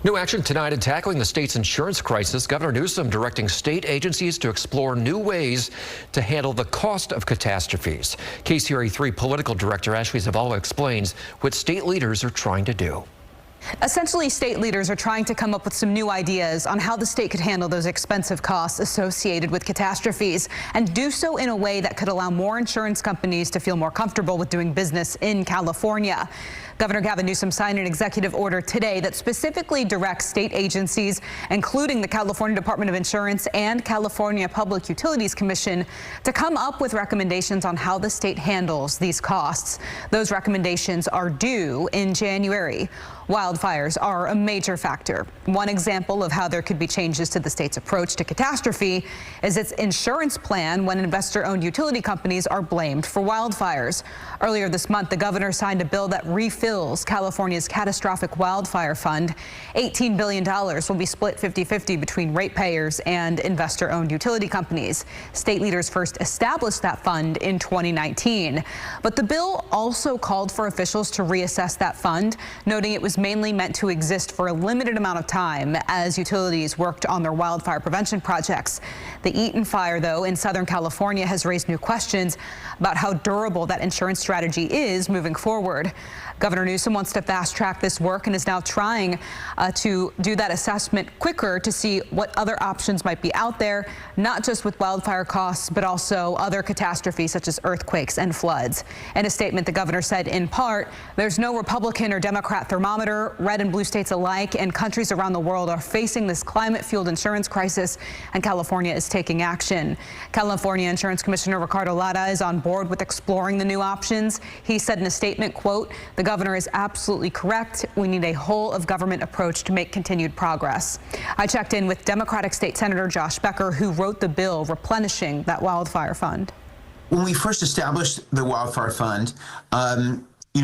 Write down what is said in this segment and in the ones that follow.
New action tonight in tackling the state's insurance crisis. Governor Newsom directing state agencies to explore new ways to handle the cost of catastrophes. KCRA 3 political director Ashley Zavala explains what state leaders are trying to do. Essentially, state leaders are trying to come up with some new ideas on how the state could handle those expensive costs associated with catastrophes and do so in a way that could allow more insurance companies to feel more comfortable with doing business in California. Governor Gavin Newsom signed an executive order today that specifically directs state agencies, including the California Department of Insurance and California Public Utilities Commission, to come up with recommendations on how the state handles these costs. Those recommendations are due in January. Wildfires are a major factor. One example of how there could be changes to the state's approach to catastrophe is its insurance plan when investor-owned utility companies are blamed for wildfires. Earlier this month, the governor signed a bill that refills California's catastrophic wildfire fund. $18 billion will be split 50-50 between ratepayers and investor-owned utility companies. State leaders first established that fund in 2019. But the bill also called for officials to reassess that fund, noting it was mainly meant to exist for a limited amount of time as utilities worked on their wildfire prevention projects. The Eaton fire, though, in Southern California has raised new questions about how durable that insurance strategy is moving forward. Governor Newsom wants to fast track this work and is now trying to do that assessment quicker to see what other options might be out there, not just with wildfire costs, but also other catastrophes such as earthquakes and floods. In a statement, the governor said, in part, there's no Republican or Democrat thermometer. Red and blue states alike and countries around the world are facing this climate-fueled insurance crisis, and California is taking action. California Insurance Commissioner Ricardo Lara is on board with exploring the new options. He said in a statement, quote, "The governor is absolutely correct. We need a whole of government approach to make continued progress." I checked in with Democratic State Senator Josh Becker, who wrote the bill replenishing that wildfire fund. When we first established the wildfire fund,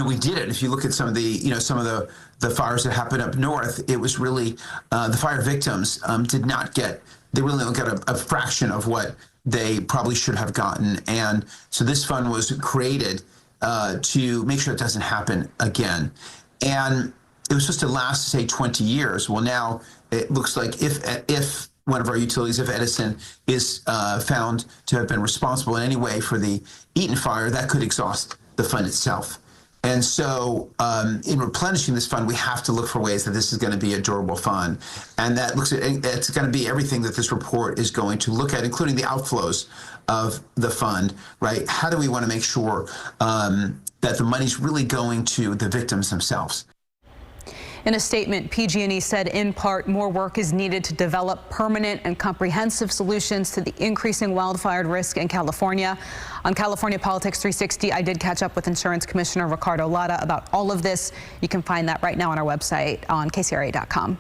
we did it. If you look at some of the fires that happened up north, it was really the fire victims did not get. They really only got a fraction of what they probably should have gotten, and so this fund was created to make sure it doesn't happen again. And it was supposed to last, say, 20 years. Well, now it looks like if one of our utilities, if Edison, is found to have been responsible in any way for the Eaton fire, that could exhaust the fund itself. And so in replenishing this fund, we have to look for ways that this is going to be a durable fund. And that looks at, it's going to be everything that this report is going to look at, including the outflows of the fund, right? How do we want to make sure that the money's really going to the victims themselves? In a statement, PG&E said in part more work is needed to develop permanent and comprehensive solutions to the increasing wildfire risk in California. On California Politics 360, I did catch up with Insurance Commissioner Ricardo Lara about all of this. You can find that right now on our website on KCRA.com.